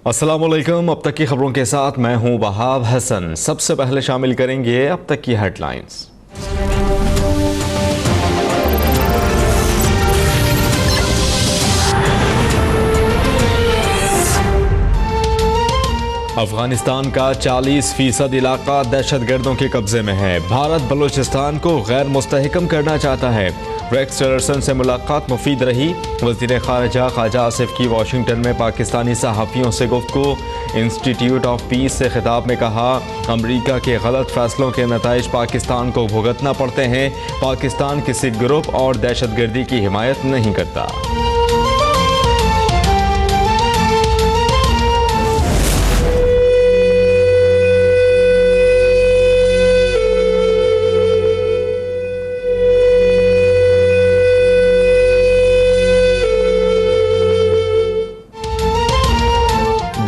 अस्सलाम वालेकुम। अब तक की खबरों के साथ मैं हूं वहाब हसन। सबसे पहले शामिल करेंगे अब तक की हेडलाइंस। अफगानिस्तान का 40% इलाका दहशतगर्दों के कब्जे में है। भारत बलूचिस्तान को गैर मुस्तहकम करना चाहता है। रेक्स टिलरसन से मुलाकात मुफीद रही। वज़ीर ख़ारिजा ख्वाजा आसिफ की वाशिंगटन में पाकिस्तानी सहाफ़ियों से गुफ्तगू। इंस्टीट्यूट ऑफ पीस से खिताब में कहा, अमरीका के गलत फैसलों के नताइज पाकिस्तान को भुगतना पड़ते हैं। पाकिस्तान किसी ग्रुप और दहशतगर्दी की हिमायत नहीं करता।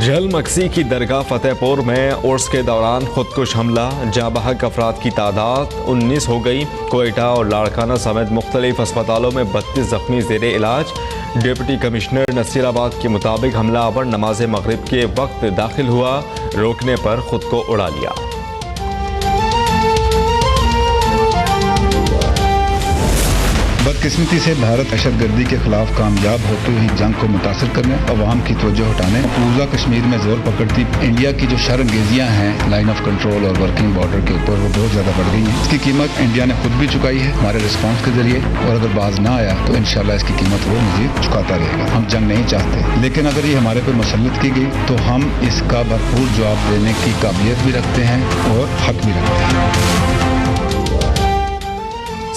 जल मक्सी की दरगाह फतेहपुर में उर्स के दौरान खुदकुश हमला, जाँ बहक अफराद की तादाद 19 हो गई। कोयटा और लाड़काना समेत मुख्तलिफ अस्पतालों में 32 जख्मी ज़ेर इलाज। डिप्टी कमिश्नर नसीराबाद के मुताबिक हमलावर नमाज मगरिब के वक्त दाखिल हुआ, रोकने पर खुद को उड़ा लिया। बदकिस्मती से भारत दहशतगर्दी के खिलाफ कामयाब होती हुई जंग को मुतासर करने, अवाम की तवज्जो हटाने, मकबूजा कश्मीर में जोर पकड़ती इंडिया की जो शरअंगेजियां हैं लाइन ऑफ कंट्रोल और वर्किंग बॉर्डर के ऊपर, वो बहुत ज्यादा बढ़ गई हैं। इसकी कीमत इंडिया ने खुद भी चुकाई है हमारे रिस्पॉन्स के जरिए, और अगर बाज ना आया तो इंशाल्लाह इसकी कीमत वो मजीद चुकाता रहेगा। हम जंग नहीं चाहते, लेकिन अगर ये हमारे पर मुसल्लत की गई तो हम इसका भरपूर जवाब देने की काबिलियत भी रखते हैं और हक भी रखते हैं।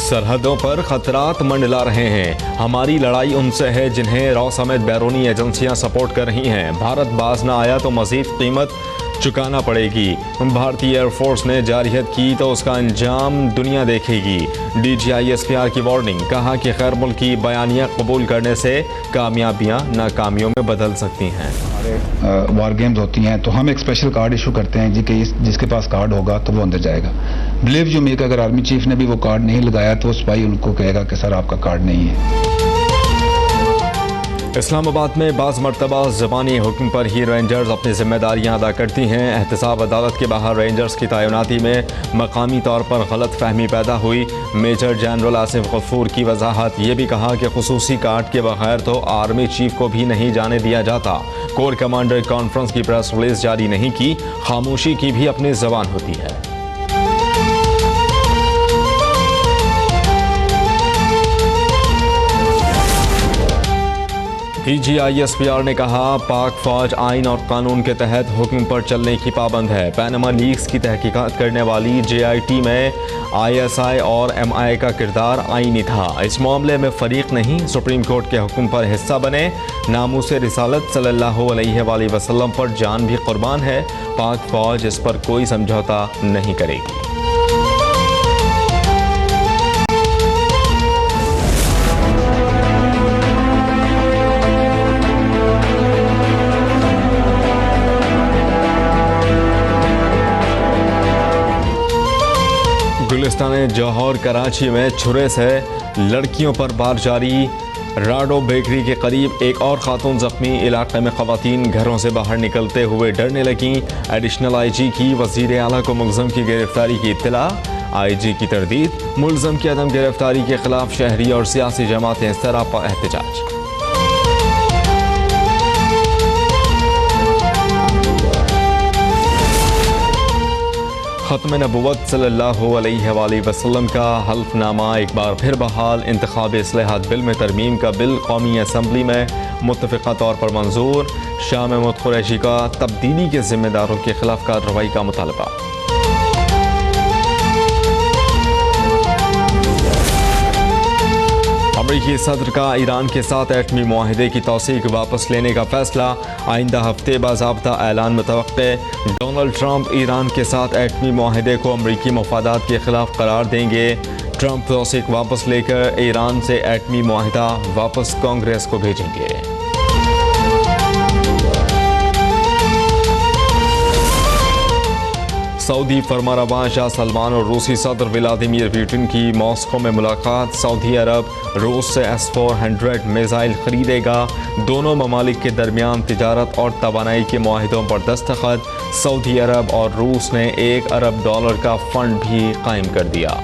सरहदों पर खतरात मंडला रहे हैं। हमारी लड़ाई उनसे है जिन्हें रॉ समेत बैरूनी एजेंसियां सपोर्ट कर रही हैं। भारत बाज ना आया तो मजीद कीमत चुकाना पड़ेगी। भारतीय एयरफोर्स ने जारियत की तो उसका अंजाम दुनिया देखेगी। DGI-SPR की वार्निंग, कहा कि गैर मुल्की बयानियां कबूल करने से कामयाबियां नाकामियों में बदल सकती हैं। हमारे वार गेम्स होती हैं तो हम एक स्पेशल कार्ड इशू करते हैं जी कि जिसके पास कार्ड होगा तो वो अंदर जाएगा। बिलीव यू मी, अगर आर्मी चीफ ने भी वो कार्ड नहीं लगाया तो सिपाही उनको कहेगा कि सर आपका कार्ड नहीं है। इस्लामाबाद में बाज़ मरतबा ज़बानी हुक्म पर ही रेंजर्स अपनी जिम्मेदारियां अदा करती हैं। एहतसाब अदालत के बाहर रेंजर्स की तैनाती में मकामी तौर पर गलत फहमी पैदा हुई। मेजर जनरल आसिफ गफूर की वजाहत, ये भी कहा कि खुसूसी कार्ड के बगैर तो आर्मी चीफ को भी नहीं जाने दिया जाता। कोर कमांडर कॉन्फ्रेंस की प्रेस रिलीज जारी नहीं की। खामोशी की भी अपनी ज़बान होती है। DGI-SPR ने कहा, पाक फौज आइन और कानून के तहत हुक्म पर चलने की पाबंद है। पैनामा लीक्स की तहकीकात करने वाली JIT में ISI और MI का किरदार आईनी था। इस मामले में फरीक नहीं, सुप्रीम कोर्ट के हुक्म पर हिस्सा बने। नामूस रिसालत सल्लल्लाहु अलैहि वसल्लम पर जान भी कुर्बान है। पाक फौज इस पर कोई समझौता नहीं करेगी। गुलिस्तान जौहर कराची में छुरे से लड़कियों पर वार जारी। राडो बेकरी के करीब एक और खातून जख्मी। इलाके में खवातीन घरों से बाहर निकलते हुए डरने लगीं। एडिशनल IG की वज़ीर आला को मुलज़म की गिरफ्तारी की इत्तला। IG की तरदीद, मुलज़म की अदम गिरफ्तारी के खिलाफ शहरी और सियासी जमातें सरापा एहतजाज। ख़त्म नबुव्वत सल्लल्लाहु अलैहि वसल्लम का हल्फनामा एक बार फिर बहाल। इंतखाबी इस्लाहात बिल में तरमीम का बिल कौमी असम्बली में मुत्तफ़िक़ा तौर पर मंजूर। शाह महमूद कुरैशी का तब्दीली के ज़िम्मेदारों के खिलाफ कार्रवाई का मुतालबा। अमरीकी सदर का ईरान के साथ एटमी मुआहदे की तौसीक वापस लेने का फैसला। आइंदा हफ्ते बाज़ाब्ता ऐलान मुतवक्के। डोनाल्ड ट्रंप ईरान के साथ एटमी मुआहदे को अमरीकी मफादात के खिलाफ करार देंगे। ट्रंप तौसीक वापस लेकर ईरान से एटमी मुआहदा वापस कांग्रेस को भेजेंगे। सऊदी फरमारवां शाह सलमान और रूसी सदर व्लादिमीर पुतिन की मॉस्को में मुलाकात। सऊदी अरब रूस से S-400 मिसाइल खरीदेगा। दोनों ममालिक के दरमियान तिजारत और तवानाई के मुआहिदों पर दस्तखत। सऊदी अरब और रूस ने $1 अरब का फंड भी कायम कर दिया।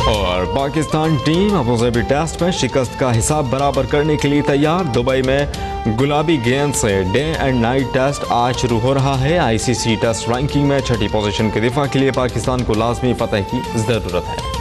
और पाकिस्तान टीम अबूधाबी टेस्ट में शिकस्त का हिसाब बराबर करने के लिए तैयार। दुबई में गुलाबी गेंद से डे एंड नाइट टेस्ट आज शुरू हो रहा है। ICC टेस्ट रैंकिंग में 6ठी पोजीशन के दिफा के लिए पाकिस्तान को लाजमी फतह की जरूरत है।